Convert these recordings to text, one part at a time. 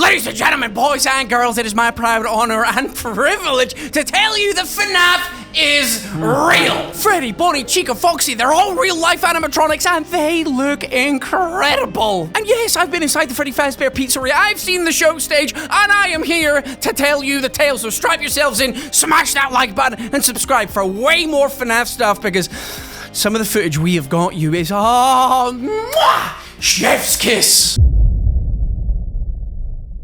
Ladies and gentlemen, boys and girls, it is my proud honor and privilege to tell you that FNAF is real. Freddy, Bonnie, Chica, Foxy, they're all real-life animatronics and they look incredible. And yes, I've been inside the Freddy Fazbear Pizzeria, I've seen the show stage, and I am here to tell you the tale. So strap yourselves in, smash that like button, and subscribe for way more FNAF stuff, because some of the footage we have got you is, chef's kiss.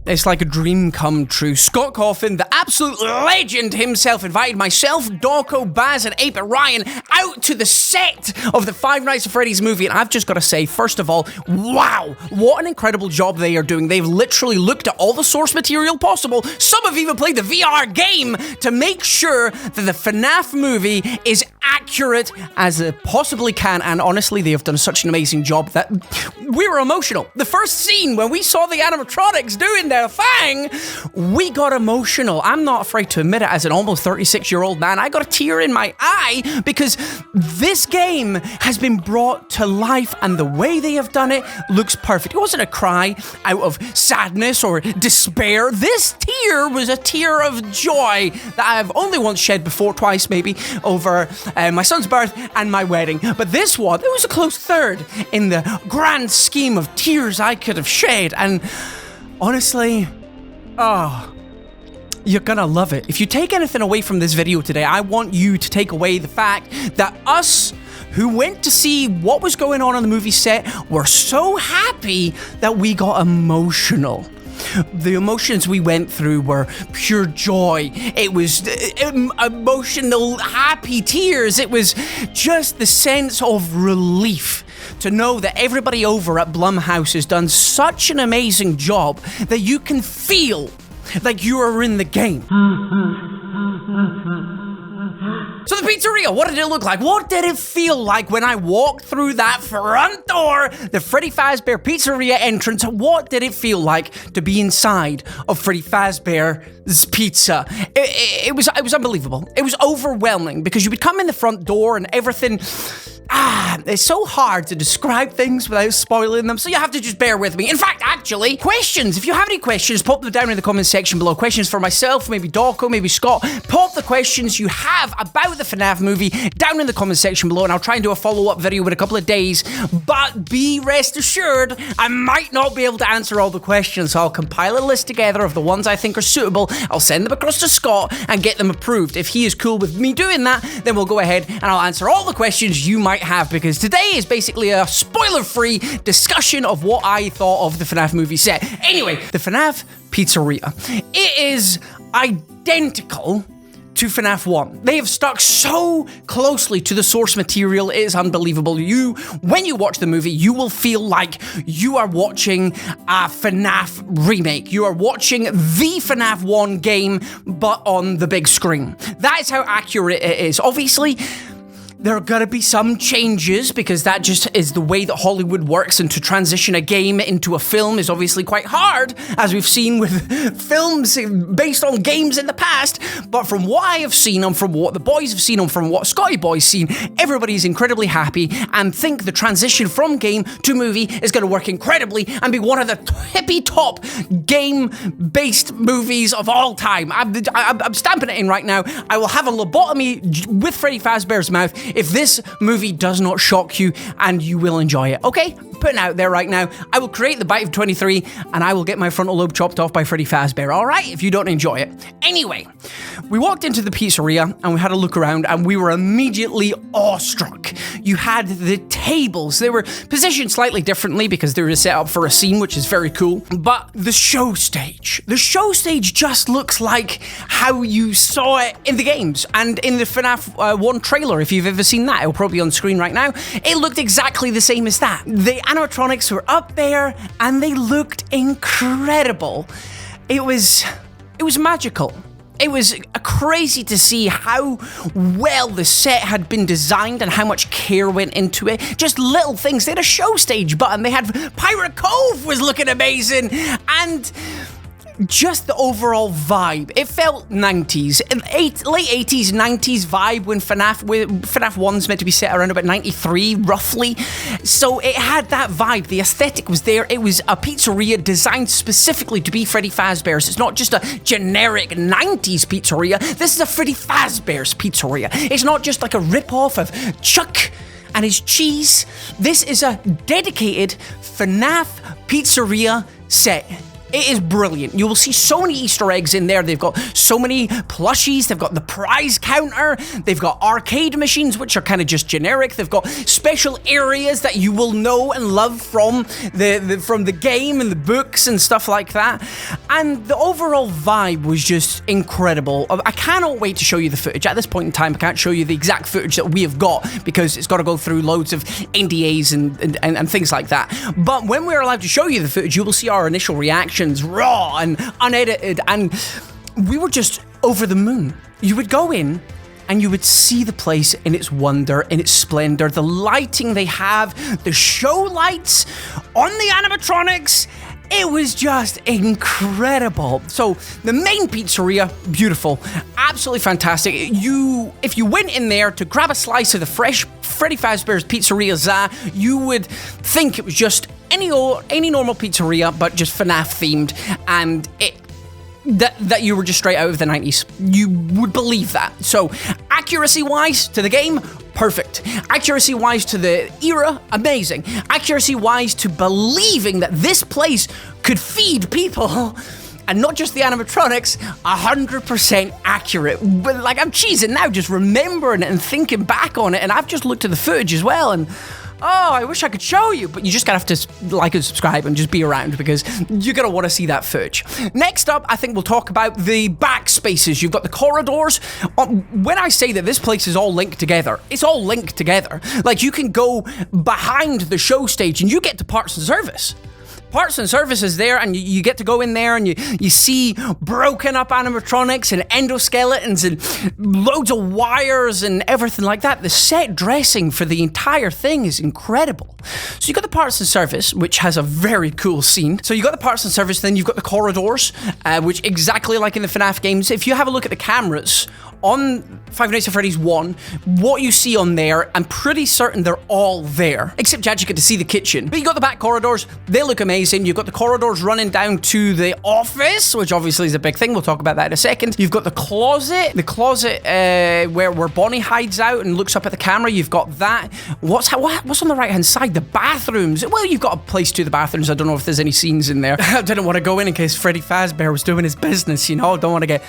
It's like a dream come true. Scott Coffin, the absolute legend himself, invited myself, Dorco, Baz, and Ape Ryan out to the set of the Five Nights at Freddy's movie, and I've just got to say, first of all, wow, what an incredible job they are doing. They've literally looked at all the source material possible. Some have even played the VR game to make sure that the FNAF movie is accurate as it possibly can, and honestly, they have done such an amazing job that we were emotional. The first scene, when we saw the animatronics doing their thing, we got emotional. I'm not afraid to admit it, as an almost 36-year-old man, I got a tear in my eye, because this game has been brought to life, and the way they have done it looks perfect. It wasn't a cry out of sadness or despair. This tear was a tear of joy that I have only once shed before, twice maybe, over my son's birth and my wedding. But this one, it was a close third in the grand scheme of tears I could have shed, and honestly, you're gonna love it. If you take anything away from this video today, I want you to take away the fact that us who went to see what was going on the movie set were so happy that we got emotional. The emotions we went through were pure joy. It was emotional, happy tears. It was just the sense of relief to know that everybody over at Blumhouse has done such an amazing job that you can feel like you are in the game. So the pizzeria, what did it look like? What did it feel like when I walked through that front door, the Freddy Fazbear Pizzeria entrance? What did it feel like to be inside of Freddy Fazbear's Pizza? It was unbelievable. It was overwhelming, because you would come in the front door and everything... it's so hard to describe things without spoiling them, so you have to just bear with me. In fact, actually, questions. If you have any questions, pop them down in the comment section below. Questions for myself, maybe Dorco, maybe Scott. Pop the questions you have about the FNAF movie down in the comment section below, and I'll try and do a follow-up video in a couple of days. But be rest assured, I might not be able to answer all the questions, so I'll compile a list together of the ones I think are suitable. I'll send them across to Scott and get them approved. If he is cool with me doing that, then we'll go ahead and I'll answer all the questions you might have, because today is basically a spoiler-free discussion of what I thought of the FNAF movie set. Anyway, the FNAF Pizzeria. It is identical to FNAF 1. They have stuck so closely to the source material, it is unbelievable. When you watch the movie, you will feel like you are watching a FNAF remake. You are watching the FNAF 1 game, but on the big screen. That is how accurate it is. Obviously, there are gonna be some changes, because that just is the way that Hollywood works, and to transition a game into a film is obviously quite hard, as we've seen with films based on games in the past. But from what I have seen, and from what the boys have seen, and from what Scotty Boy's seen, everybody's incredibly happy and think the transition from game to movie is gonna work incredibly and be one of the hippie top game-based movies of all time. I'm stamping it in right now. I will have a lobotomy with Freddy Fazbear's mouth if this movie does not shock you, and you will enjoy it. Okay? Putting it out there right now. I will create the Bite of 23, and I will get my frontal lobe chopped off by Freddy Fazbear, alright? If you don't enjoy it. Anyway, we walked into the pizzeria, and we had a look around, and we were immediately awestruck. You had the tables. They were positioned slightly differently, because they were set up for a scene, which is very cool. But the show stage just looks like how you saw it in the games, and in the FNAF 1 trailer, if you've ever seen that. It'll probably be on screen right now. It looked exactly the same as that. The animatronics were up there, and they looked incredible. It was magical. It was crazy to see how well the set had been designed and how much care went into it. Just little things. They had a show stage button. They had Pirate Cove was looking amazing. And just the overall vibe. It felt 90s, late 80s, 90s vibe when FNAF 1's meant to be set around about 93, roughly. So it had that vibe. The aesthetic was there. It was a pizzeria designed specifically to be Freddy Fazbear's. It's not just a generic 90s pizzeria. This is a Freddy Fazbear's pizzeria. It's not just like a rip-off of Chuck and his cheese. This is a dedicated FNAF pizzeria set. It is brilliant. You will see so many Easter eggs in there. They've got so many plushies. They've got the prize counter. They've got arcade machines, which are kind of just generic. They've got special areas that you will know and love from the game and the books and stuff like that. And the overall vibe was just incredible. I cannot wait to show you the footage. At this point in time, I can't show you the exact footage that we have got because it's got to go through loads of NDAs and things like that. But when we're allowed to show you the footage, you will see our initial reaction, raw and unedited, and we were just over the moon. You would go in and you would see the place in its wonder, in its splendor, the lighting they have, the show lights on the animatronics. It was just incredible. So the main pizzeria, beautiful, absolutely fantastic. If you went in there to grab a slice of the fresh Freddy Fazbear's Pizzeria, you would think it was just any normal pizzeria, but just FNAF themed, and that you were just straight out of the 90s. You would believe that. So accuracy-wise to the game, perfect. Accuracy-wise to the era, amazing. Accuracy-wise to believing that this place could feed people, and not just the animatronics, 100% accurate. But like, I'm cheesing now just remembering it and thinking back on it, and I've just looked at the footage as well, and oh, I wish I could show you, but you just gotta have to like and subscribe and just be around because you're gonna want to see that footage. Next up, I think we'll talk about the back spaces. You've got the corridors. When I say that this place is all linked together, it's all linked together. Like, you can go behind the show stage and you get to parts and service. Parts and Service is there, and you get to go in there and you see broken up animatronics and endoskeletons and loads of wires and everything like that. The set dressing for the entire thing is incredible. So you got the Parts and Service, which has a very cool scene. So you got the Parts and Service, then you've got the corridors, which exactly like in the FNAF games. If you have a look at the cameras on Five Nights at Freddy's 1, what you see on there, I'm pretty certain they're all there. Except you actually get to see the kitchen. But you got the back corridors, they look amazing. You've got the corridors running down to the office, which obviously is a big thing. We'll talk about that in a second. You've got the closet where Bonnie hides out and looks up at the camera. You've got that. What's on the right-hand side? The bathrooms. Well, you've got a place to the bathrooms. I don't know if there's any scenes in there. I didn't want to go in case Freddy Fazbear was doing his business, you know? Don't want to get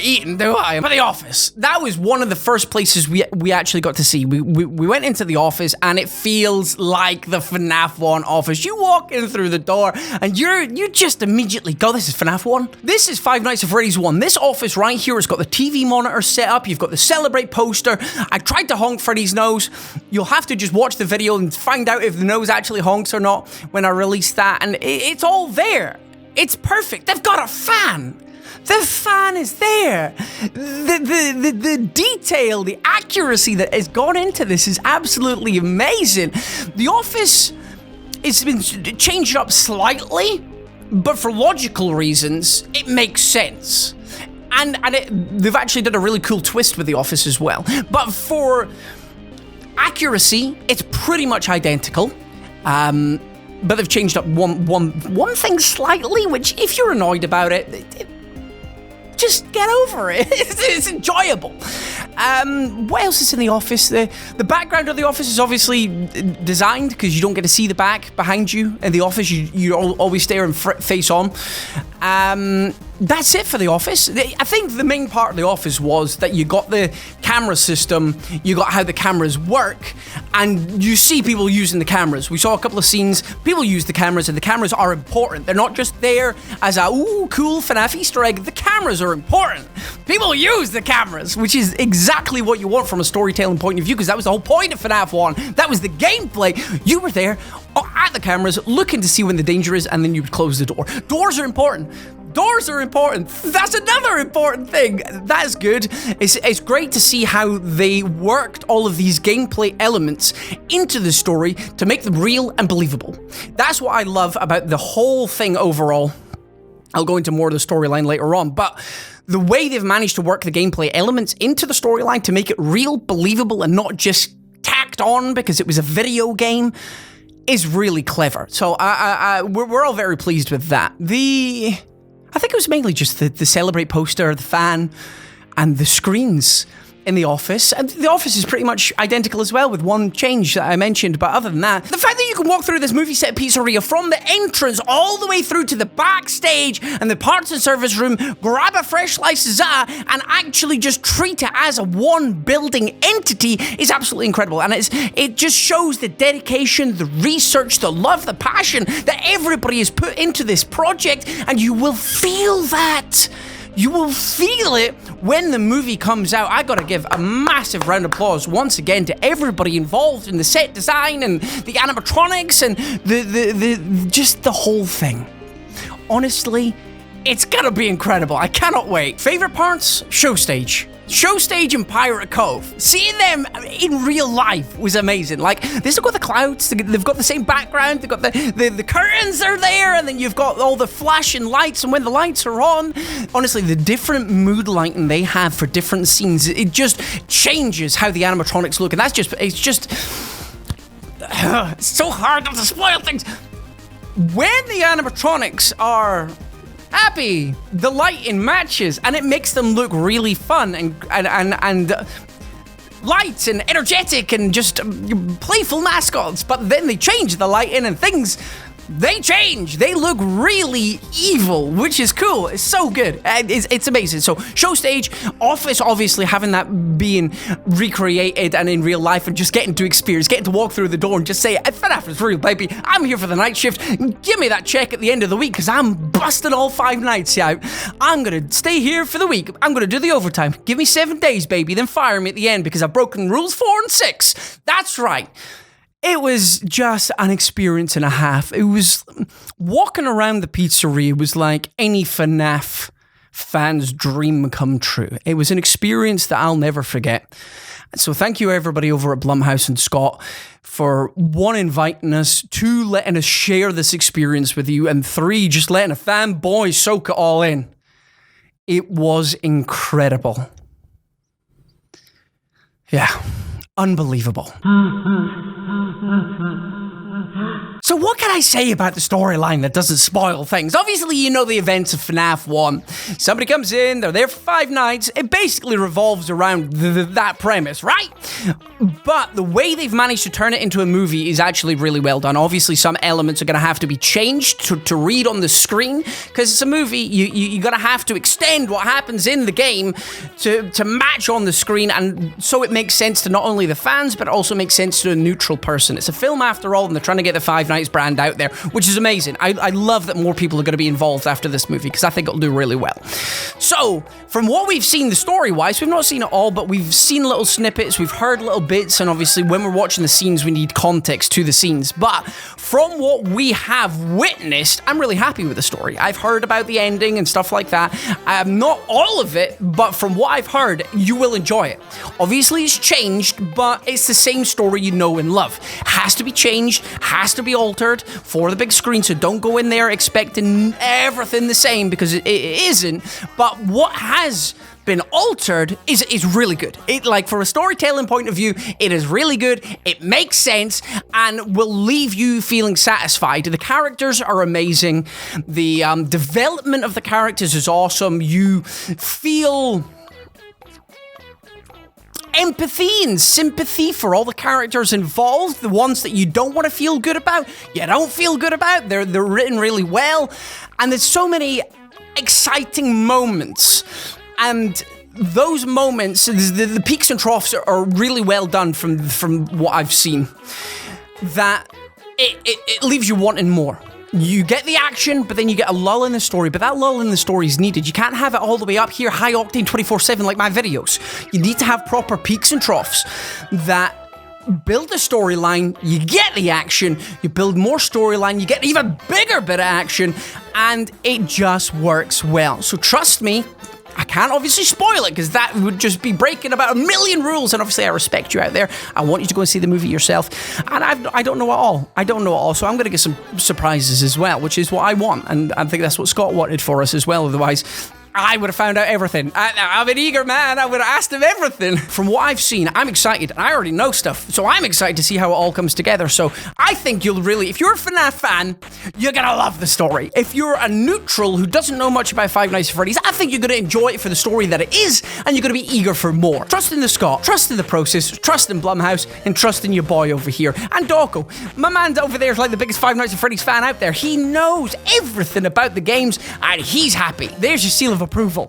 eaten, do I? But the office. That was one of the first places we actually got to see. We went into the office, and it feels like the FNAF 1 office. You walk in through the door, and you just immediately go, this is FNAF 1. This is Five Nights at Freddy's 1. This office right here has got the TV monitor set up. You've got the Celebrate poster. I tried to honk Freddy's nose. You'll have to just watch the video and find out if the nose actually honks or not when I release that. And it's all there. It's perfect. They've got a fan. The fan is there. The detail, the accuracy that has gone into this is absolutely amazing. The office, it's been changed up slightly, but for logical reasons, it makes sense. And they've actually done a really cool twist with the office as well. But for accuracy, it's pretty much identical. But they've changed up one thing slightly, which if you're annoyed about it just get over it. It's enjoyable. What else is in the office? The background of the office is obviously designed because you don't get to see the back behind you in the office. You always stare and face on. That's it for the office. I think the main part of the office was that you got the camera system, you got how the cameras work, and you see people using the cameras. We saw a couple of scenes, people use the cameras, and the cameras are important. They're not just there as a, ooh, cool FNAF Easter egg. The cameras are important. People use the cameras, which is exactly what you want from a storytelling point of view, because that was the whole point of FNAF 1. That was the gameplay. You were there at the cameras, looking to see when the danger is, and then you would close the door. Doors are important. Doors are important. That's another important thing. That is good. It's great to see how they worked all of these gameplay elements into the story to make them real and believable. That's what I love about the whole thing overall. I'll go into more of the storyline later on, but the way they've managed to work the gameplay elements into the storyline to make it real, believable, and not just tacked on because it was a video game is really clever. So we're all very pleased with that. I think it was mainly just the Celebrate poster, the fan, and the screens in the office. And the office is pretty much identical as well, with one change that I mentioned. But other than that, the fact that you can walk through this movie set pizzeria from the entrance all the way through to the backstage and the parts and service room, grab a fresh slice of za, and actually just treat it as a one building entity is absolutely incredible. And it just shows the dedication, the research, the love, the passion that everybody has put into this project, and you will feel that. You will feel it when the movie comes out. I gotta give a massive round of applause once again to everybody involved in the set design and the animatronics and just the whole thing. Honestly, it's gonna be incredible. I cannot wait. Favorite parts? Show stage. Show stage in Pirate Cove. Seeing them in real life was amazing. Like, they still got the clouds, they've got the same background, they've got the curtains are there, and then you've got all the flashing lights, and when the lights are on, honestly, the different mood lighting they have for different scenes, it just changes how the animatronics look, and it's just it's so hard not to spoil things. When the animatronics are happy, the lighting matches, and it makes them look really fun and light and energetic and just playful mascots. But then they change the lighting and things, they change. They look really evil, which is cool. It's so good. It's amazing. So show stage, office, obviously having that being recreated and in real life and just getting to experience, getting to walk through the door and just say, FNAF is real, baby. I'm here for the night shift. Give me that check at the end of the week because I'm busting all 5 nights out. I'm going to stay here for the week. I'm going to do the overtime. Give me 7 days, baby. Then fire me at the end because I've broken rules 4 and 6. That's right. It was just an experience and a half. It was walking around the pizzeria was like any FNAF fan's dream come true. It was an experience that I'll never forget. So thank you everybody over at Blumhouse and Scott for 1, inviting us, 2, letting us share this experience with you, and 3, just letting a fanboy soak it all in. It was incredible. Yeah, unbelievable. So what can I say about the storyline that doesn't spoil things? Obviously, you know the events of FNAF 1. Somebody comes in, they're there for 5 nights. It basically revolves around that premise, right? But the way they've managed to turn it into a movie is actually really well done. Obviously, some elements are going to have to be changed to read on the screen, because it's a movie. You're going to have to extend what happens in the game to match on the screen, and so it makes sense to not only the fans, but it also makes sense to a neutral person. It's a film after all, and they're trying to get the 5 Nights brand out there, which is amazing. I love that more people are going to be involved after this movie, because I think it'll do really well. So, from what we've seen the story-wise, we've not seen it all, but we've seen little snippets, we've heard little bits, and obviously when we're watching the scenes, we need context to the scenes. But from what we have witnessed, I'm really happy with the story. I've heard about the ending and stuff like that. Not all of it, but from what I've heard, you will enjoy it. Obviously, it's changed, but it's the same story you know and love. Has to be changed, has to be altered for the big screen, so don't go in there expecting everything the same, because it isn't. But what has been altered is really good. It, like, for a storytelling point of view, it is really good. It makes sense and will leave you feeling satisfied. The characters are amazing. The development of the characters is awesome. You feel empathy and sympathy for all the characters involved. The ones that you don't want to feel good about, you don't feel good about. They're written really well, and there's so many exciting moments. And those moments, the peaks and troughs are really well done from what I've seen. That it leaves you wanting more. You get the action, but then you get a lull in the story. But that lull in the story is needed. You can't have it all the way up here, high octane 24/7 like my videos. You need to have proper peaks and troughs that build the storyline, you get the action, you build more storyline, you get an even bigger bit of action, and it just works well. So trust me, I can't obviously spoil it because that would just be breaking about 1 million rules. And obviously, I respect you out there. I want you to go and see the movie yourself. And I don't know at all. I don't know at all. So I'm going to get some surprises as well, which is what I want. And I think that's what Scott wanted for us as well. Otherwise, I would have found out everything. I'm an eager man. I would have asked him everything. From what I've seen, I'm excited. I already know stuff, so I'm excited to see how it all comes together. So I think you'll really, if you're a FNAF fan, you're gonna love the story. If you're a neutral who doesn't know much about Five Nights at Freddy's, I think you're gonna enjoy it for the story that it is, and you're gonna be eager for more. Trust in the Scott, trust in the process, trust in Blumhouse, and trust in your boy over here. And Dawko, my man over there is like the biggest Five Nights at Freddy's fan out there. He knows everything about the games, and he's happy. There's your seal of approval.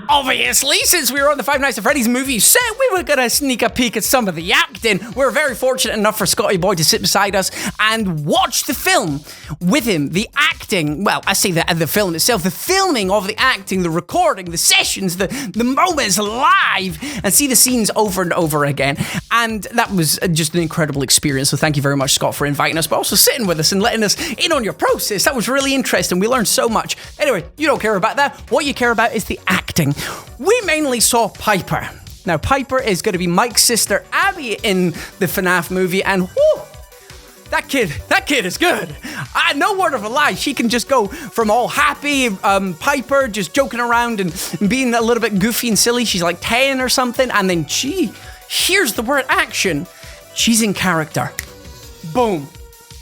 Obviously, since we were on the Five Nights at Freddy's movie set, we were gonna sneak a peek at some of the acting. We were very fortunate enough for Scotty Boy to sit beside us and watch the film with him. The acting, well, I say that the film itself, the filming of the acting, the recording, the sessions, the moments live, and see the scenes over and over again. And that was just an incredible experience. So thank you very much, Scott, for inviting us, but also sitting with us and letting us in on your process. That was really interesting. We learned so much. Anyway, you don't care about that. What you care about is the acting. We mainly saw Piper. Now, Piper is going to be Mike's sister, Abby, in the FNAF movie, and whoo, that kid is good. No word of a lie. She can just go from all happy, Piper, just joking around and being a little bit goofy and silly. She's like 10 or something, and then she hears the word action. She's in character. Boom.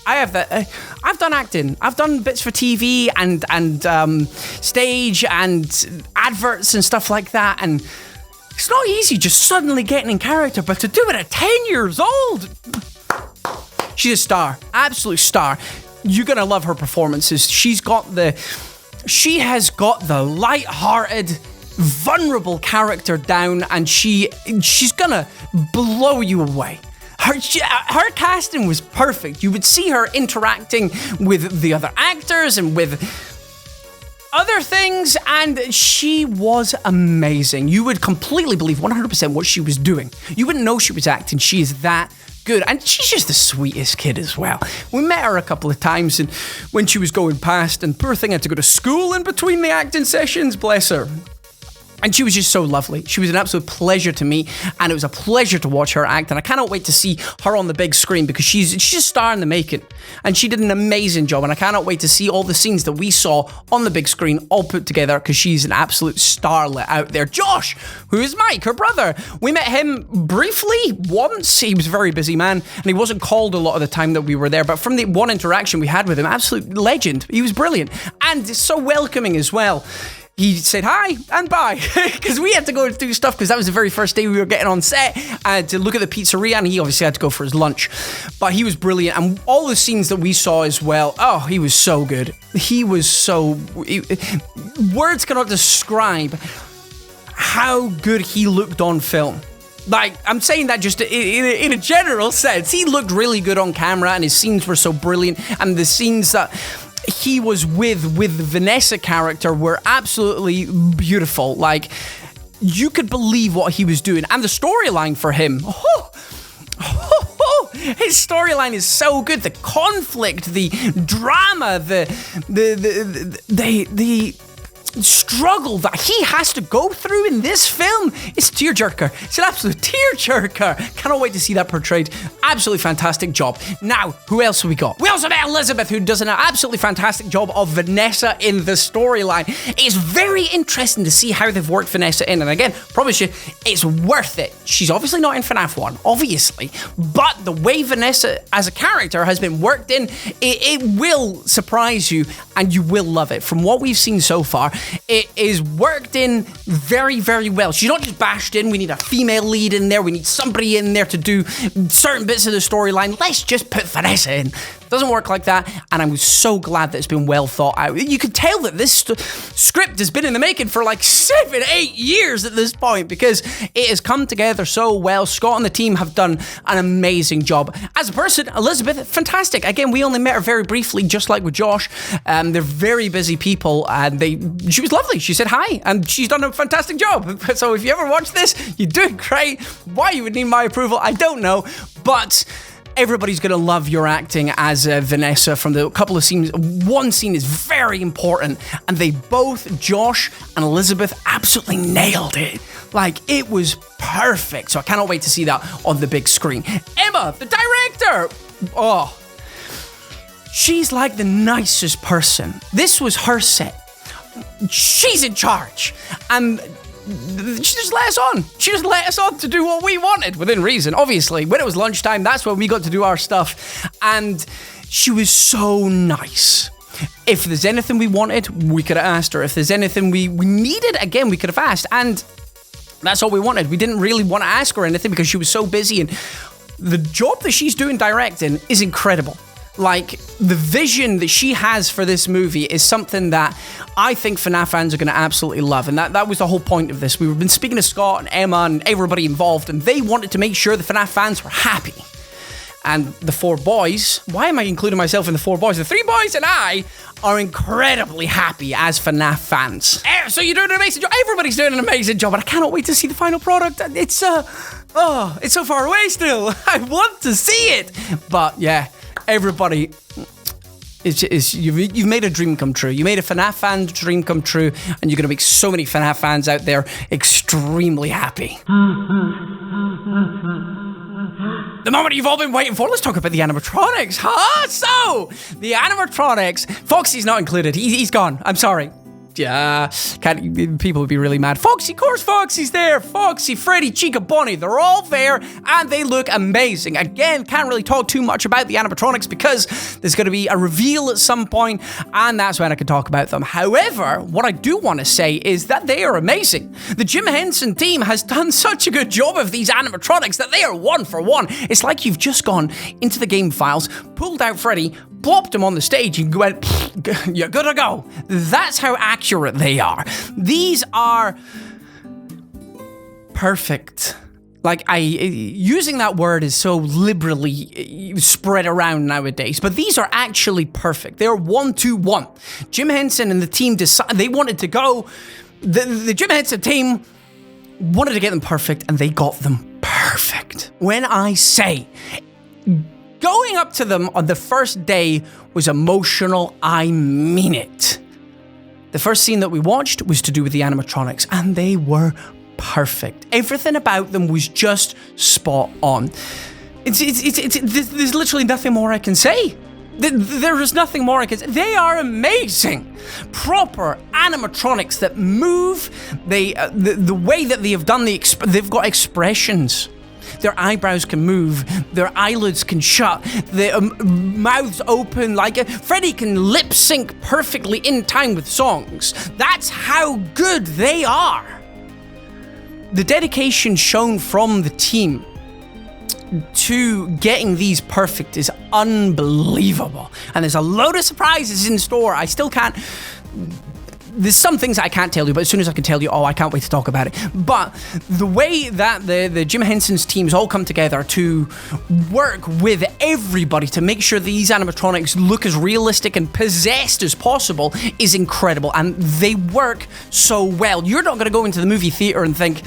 I have that. I've done acting. I've done bits for TV and stage and adverts and stuff like that. And it's not easy just suddenly getting in character, but to do it at 10 years old, she's a star, absolute star. You're gonna love her performances. She has got the light-hearted, vulnerable character down, and she's gonna blow you away. Her casting was perfect. You would see her interacting with the other actors and with other things, and she was amazing. You would completely believe 100% what she was doing. You wouldn't know she was acting. She is that good, and she's just the sweetest kid as well. We met her a couple of times, and when she was going past, and poor thing had to go to school in between the acting sessions, bless her. And she was just so lovely. She was an absolute pleasure to meet, and it was a pleasure to watch her act, and I cannot wait to see her on the big screen because she's a star in the making, and she did an amazing job, and I cannot wait to see all the scenes that we saw on the big screen all put together because she's an absolute starlet out there. Josh, who is Mike, her brother, we met him briefly once. He was a very busy man, and he wasn't called a lot of the time that we were there, but from the one interaction we had with him, absolute legend. He was brilliant, and so welcoming as well. He said hi and bye because we had to go and do stuff because that was the very first day we were getting on set to look at the pizzeria, and he obviously had to go for his lunch. But he was brilliant, and all the scenes that we saw as well, oh, he was so good. He was so... words cannot describe how good he looked on film. Like, I'm saying that just in a general sense. He looked really good on camera, and his scenes were so brilliant, and the scenes that he was with the Vanessa character were absolutely beautiful. Like, you could believe what he was doing, and the storyline for him, his storyline is so good. The conflict, the drama, the struggle that he has to go through in this film, it's a tearjerker. It's an absolute tearjerker. Cannot wait to see that portrayed. Absolutely fantastic job. Now, who else have we got? We also met Elizabeth, who does an absolutely fantastic job of Vanessa in the storyline. It's very interesting to see how they've worked Vanessa in, and again, promise you, it's worth it. She's obviously not in FNAF 1, obviously, but the way Vanessa as a character has been worked in, it will surprise you, and you will love it. From what we've seen so far, it is worked in very, very well. She's not just bashed in. We need a female lead in there. We need somebody in there to do certain bits of the storyline. Let's just put Vanessa in. Doesn't work like that, and I'm so glad that it's been well thought out. You can tell that this script has been in the making for like 7-8 years at this point because it has come together so well. Scott and the team have done an amazing job. As a person, Elizabeth, fantastic. Again, we only met her very briefly, just like with Josh. They're very busy people, and she was lovely. She said hi, and she's done a fantastic job. So if you ever watch this, you're doing great. Why you would need my approval, I don't know, but Everybody's gonna love your acting as Vanessa from the couple of scenes. One scene is very important, and they both, Josh and Elizabeth, absolutely nailed it. Like, it was perfect. So I cannot wait to see that on the big screen. Emma, the director! Oh, she's like the nicest person. This was her set. She's in charge. And she just let us on. She just let us on to do what we wanted, within reason. Obviously, when it was lunchtime, that's when we got to do our stuff. And she was so nice. If there's anything we wanted, we could have asked her. If there's anything we needed, again, we could have asked. And that's all we wanted. We didn't really want to ask her anything because she was so busy. And the job that she's doing directing is incredible. Like, the vision that she has for this movie is something that I think FNAF fans are going to absolutely love. And that was the whole point of this. We've been speaking to Scott and Emma and everybody involved, and they wanted to make sure the FNAF fans were happy. And the 4 boys, why am I including myself in the 4 boys? The 3 boys and I are incredibly happy as FNAF fans. So you're doing an amazing job. Everybody's doing an amazing job, and I cannot wait to see the final product. It's so far away still. I want to see it. But yeah, everybody, you've made a dream come true. You made a FNAF fan's dream come true, and you're going to make so many FNAF fans out there extremely happy. The moment you've all been waiting for. Let's talk about the animatronics, huh? So, the animatronics. Foxy's not included. He's gone. I'm sorry. Yeah, people would be really mad. Foxy, of course Foxy's there. Foxy, Freddy, Chica, Bonnie, they're all there, and they look amazing. Again, can't really talk too much about the animatronics because there's going to be a reveal at some point, and that's when I can talk about them. However, what I do want to say is that they are amazing. The Jim Henson team has done such a good job of these animatronics that they are 1 for 1. It's like you've just gone into the game files, pulled out Freddy, plopped him on the stage, and went, you're good to go. That's how accurate they are. These are perfect. Like, using that word is so liberally spread around nowadays, but these are actually perfect. They're 1 to 1. Jim Henson and the team decided they wanted to go. The Jim Henson team wanted to get them perfect, and they got them perfect. When I say going up to them on the first day was emotional, I mean it. The first scene that we watched was to do with the animatronics, and they were perfect. Everything about them was just spot on. There's literally nothing more I can say. There is nothing more I can say. They are amazing. Proper animatronics that move. The way that they have done they've got expressions. Their eyebrows can move, their eyelids can shut, their mouths open, like Freddy can lip sync perfectly in time with songs. That's how good they are. The dedication shown from the team to getting these perfect is unbelievable. And there's a load of surprises in store. I still can't... There's some things I can't tell you, but as soon as I can tell you, I can't wait to talk about it. But the way that the Jim Henson's teams all come together to work with everybody to make sure these animatronics look as realistic and possessed as possible is incredible. And they work so well. You're not going to go into the movie theater and think,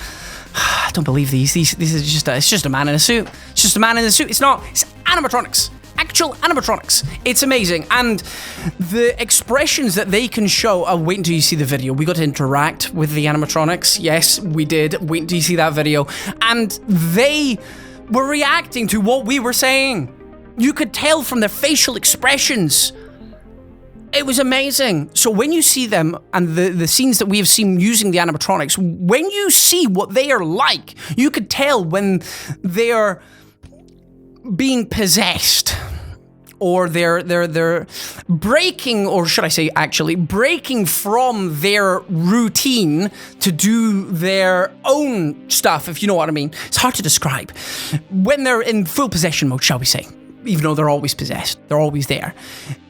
I don't believe these. This is just a man in a suit. It's just a man in a suit. It's not. It's animatronics. Actual animatronics. It's amazing. And the expressions that they can show, wait until you see the video. We got to interact with the animatronics. Yes, we did. Wait until you see that video. And they were reacting to what we were saying. You could tell from their facial expressions. It was amazing. So when you see them and the scenes that we have seen using the animatronics, when you see what they are like, you could tell when they are being possessed, or they're breaking, or should I say actually breaking from their routine to do their own stuff, if you know what I mean. It's hard to describe. When they're in full possession mode, shall we say, even though they're always possessed, they're always there.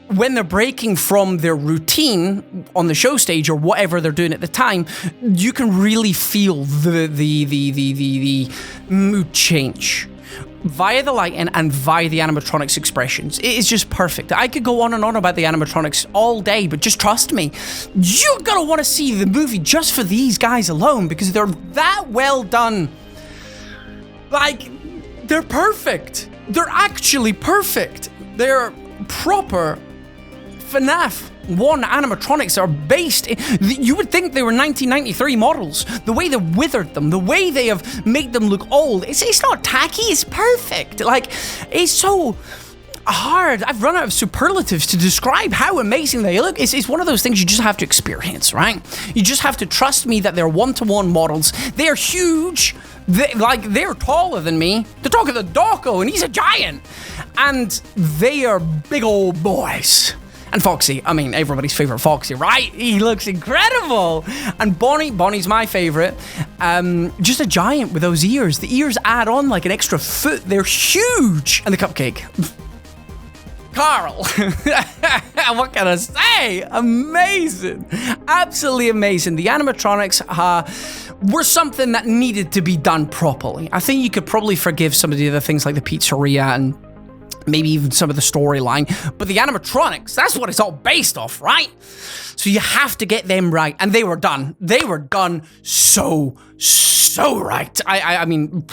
When they're breaking from their routine on the show stage or whatever they're doing at the time, you can really feel the mood change via the lighting and via the animatronics expressions. It is just perfect. I could go on and on about the animatronics all day, but just trust me, you're gonna want to see the movie just for these guys alone because they're that well done. Like, they're perfect. they're actually perfect. They're proper FNAF 1 animatronics are based in, you would think they were 1993 models. The way they withered them, the way they have made them look old, it's not tacky, it's perfect. Like, it's so hard. I've run out of superlatives to describe how amazing they look. It's one of those things you just have to experience, right? You just have to trust me that they're one-to-one models. They're huge. They're taller than me. They're talking to Dawko, and he's a giant. And they are big old boys. And Foxy, I mean, everybody's favorite Foxy, right? He looks incredible. And Bonnie's my favorite. Just a giant with those ears. The ears add on like an extra foot. They're huge. And the cupcake. Carl. What can I say? Amazing. Absolutely amazing. The animatronics were something that needed to be done properly. I think you could probably forgive some of the other things like the pizzeria and maybe even some of the storyline, but the animatronics, that's what it's all based off, right? So you have to get them right, and they were done. They were done so right. I mean,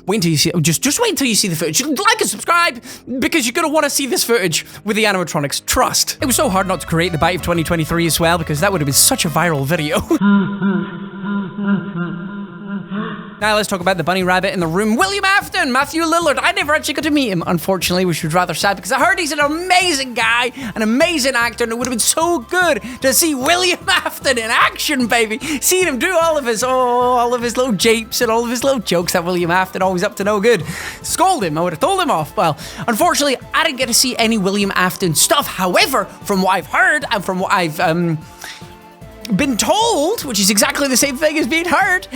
wait until you see, just wait until you see the footage. Like and subscribe, because you're gonna want to see this footage with the animatronics, trust. It was so hard not to create the bite of 2023 as well, because that would have been such a viral video. Now let's talk about the bunny rabbit in the room. William Afton, Matthew Lillard. I never actually got to meet him, unfortunately, which was rather sad because I heard he's an amazing guy, an amazing actor, and it would have been so good to see William Afton in action, baby. Seeing him do all of his little japes and all of his little jokes that William Afton always up to no good. Scold him, I would have told him off. Well, unfortunately, I didn't get to see any William Afton stuff. However, from what I've heard and from what I've been told, which is exactly the same thing as being heard,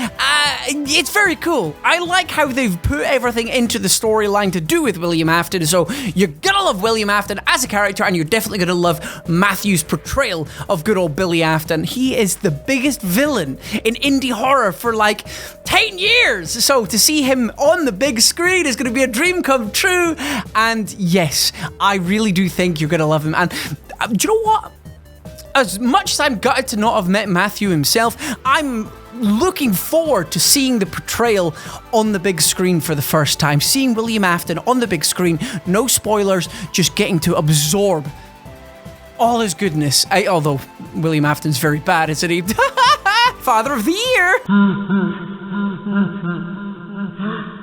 it's very cool. I like how they've put everything into the storyline to do with William Afton, so you're gonna love William Afton as a character, and you're definitely gonna love Matthew's portrayal of good old Billy Afton. He is the biggest villain in indie horror for like 10 years, so to see him on the big screen is gonna be a dream come true, and yes, I really do think you're gonna love him. And do you know what? As much as I'm gutted to not have met Matthew himself, I'm looking forward to seeing the portrayal on the big screen for the first time. Seeing William Afton on the big screen, no spoilers, just getting to absorb all his goodness. Although William Afton's very bad, isn't he? Father of the Year!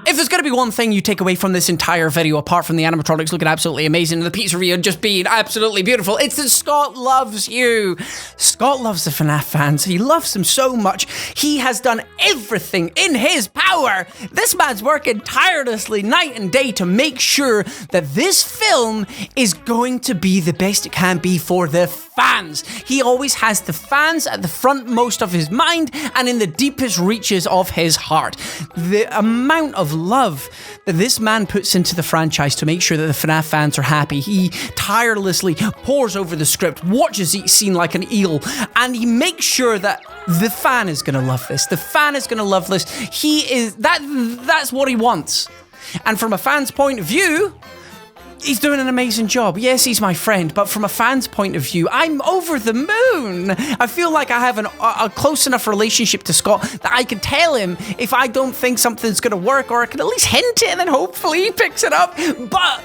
If there's going to be one thing you take away from this entire video, apart from the animatronics looking absolutely amazing and the pizzeria just being absolutely beautiful, it's that Scott loves you. Scott loves the FNAF fans. He loves them so much. He has done everything in his power. This man's working tirelessly night and day to make sure that this film is going to be the best it can be for the fans. He always has the fans at the frontmost of his mind and in the deepest reaches of his heart. The amount of love that this man puts into the franchise to make sure that the FNAF fans are happy. He tirelessly pores over the script, watches each scene like an eel, and he makes sure that the fan is going to love this. The fan is going to love this. That's what he wants. And from a fan's point of view, he's doing an amazing job. Yes, he's my friend, but from a fan's point of view, I'm over the moon. I feel like I have a close enough relationship to Scott that I can tell him if I don't think something's going to work, or I can at least hint it, and then hopefully he picks it up. But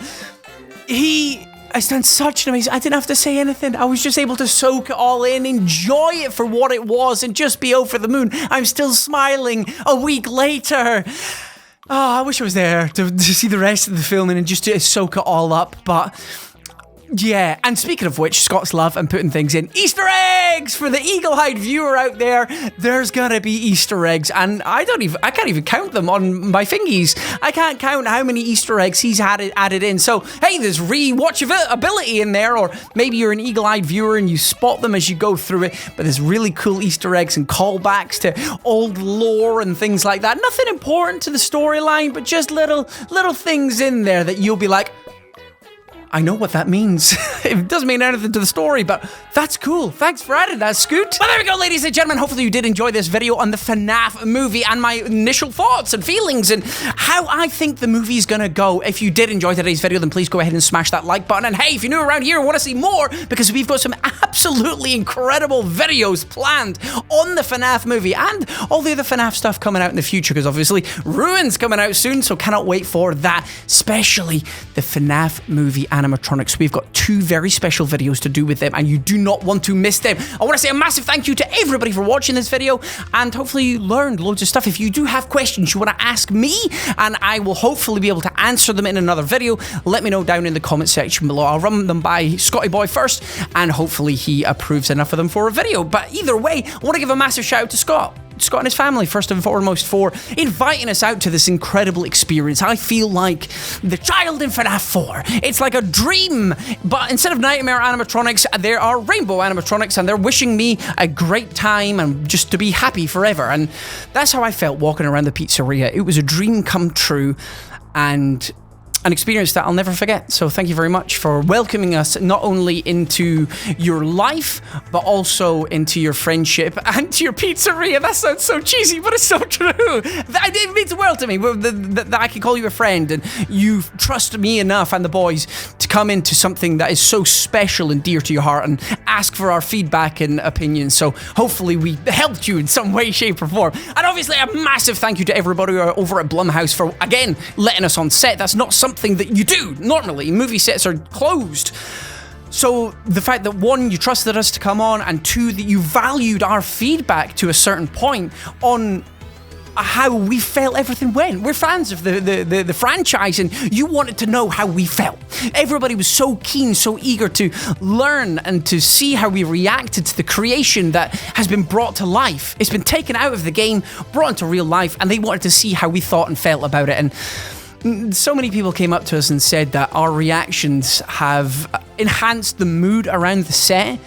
he has done such an amazing... I didn't have to say anything. I was just able to soak it all in, enjoy it for what it was, and just be over the moon. I'm still smiling a week later. Oh, I wish I was there to see the rest of the film and just to soak it all up, but yeah. And speaking of which, Scott's love and putting things in. Easter eggs! For the eagle-eyed viewer out there, there's gonna be Easter eggs, and I can't even count them on my fingies. I can't count how many Easter eggs he's added in. So, hey, there's rewatchability in there, or maybe you're an eagle-eyed viewer and you spot them as you go through it, but there's really cool Easter eggs and callbacks to old lore and things like that. Nothing important to the storyline, but just little things in there that you'll be like, I know what that means. It doesn't mean anything to the story, but that's cool. Thanks for adding that, Scoot. Well, there we go, ladies and gentlemen. Hopefully you did enjoy this video on the FNAF movie and my initial thoughts and feelings and how I think the movie is gonna go. If you did enjoy today's video, then please go ahead and smash that like button. And hey, if you're new around here and want to see more, because we've got some absolutely incredible videos planned on the FNAF movie and all the other FNAF stuff coming out in the future, because obviously Ruin's coming out soon, so cannot wait for that, especially the FNAF movie animatronics. We've got 2 very special videos to do with them, and you do not want to miss them. I want to say a massive thank you to everybody for watching this video, and hopefully you learned loads of stuff. If you do have questions you want to ask me, and I will hopefully be able to answer them in another video, let me know down in the comment section below. I'll run them by Scotty Boy first, and hopefully he approves enough of them for a video. But either way, I want to give a massive shout out to Scott and his family, first and foremost, for inviting us out to this incredible experience. I feel like the child in FNAF 4. It's like a dream, but instead of nightmare animatronics, there are rainbow animatronics, and they're wishing me a great time and just to be happy forever. And that's how I felt walking around the pizzeria. It was a dream come true, and an experience that I'll never forget. So thank you very much for welcoming us not only into your life, but also into your friendship and to your pizzeria. That sounds so cheesy, but it's so true. It means the world to me that I can call you a friend, and you trust me enough and the boys to come into something that is so special and dear to your heart and ask for our feedback and opinions. So hopefully we helped you in some way, shape, or form. And obviously a massive thank you to everybody over at Blumhouse for, again, letting us on set. That's not something that you do normally. Movie sets are closed. So the fact that 1, you trusted us to come on, and 2, that you valued our feedback to a certain point on how we felt everything went. We're fans of the franchise, and you wanted to know how we felt. Everybody was so keen, so eager to learn and to see how we reacted to the creation that has been brought to life. It's been taken out of the game, brought into real life, and they wanted to see how we thought and felt about it. And so many people came up to us and said that our reactions have enhanced the mood around the set,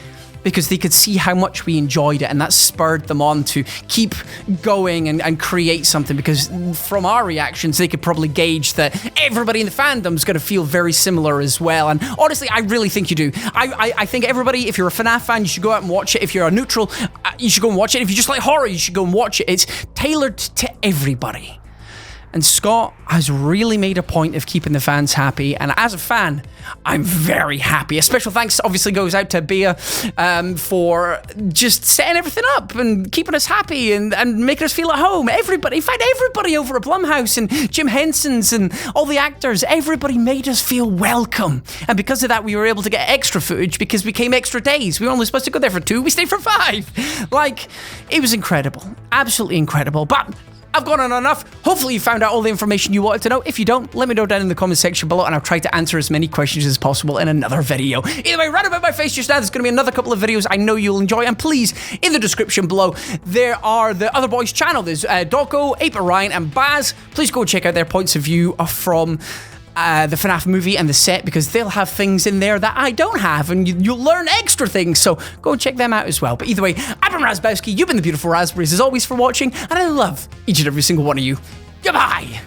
because they could see how much we enjoyed it, and that spurred them on to keep going and create something, because from our reactions they could probably gauge that everybody in the fandom is going to feel very similar as well. And honestly, I really think you do. I think everybody, if you're a FNAF fan, you should go out and watch it. If you're a neutral, you should go and watch it. If you just like horror, you should go and watch it. It's tailored to everybody. And Scott has really made a point of keeping the fans happy, and as a fan, I'm very happy. A special thanks obviously goes out to Bea for just setting everything up and keeping us happy and making us feel at home. Everybody, in fact, everybody over at Blumhouse and Jim Henson's and all the actors, everybody made us feel welcome. And because of that, we were able to get extra footage because we came extra days. We were only supposed to go there for 2, we stayed for 5. Like, it was incredible. Absolutely incredible. But I've gone on enough. Hopefully you found out all the information you wanted to know. If you don't, let me know down in the comment section below, and I'll try to answer as many questions as possible in another video. Either way, right about my face just now, there's going to be another couple of videos I know you'll enjoy, and please, in the description below, there are the other boys' channel. There's Doko, Ape Ryan, and Baz. Please go check out their points of view from the FNAF movie and the set, because they'll have things in there that I don't have, and you'll learn extra things, so go and check them out as well. But either way, I've been Razzbowski, you've been the beautiful raspberries as always for watching, and I love each and every single one of you. Goodbye!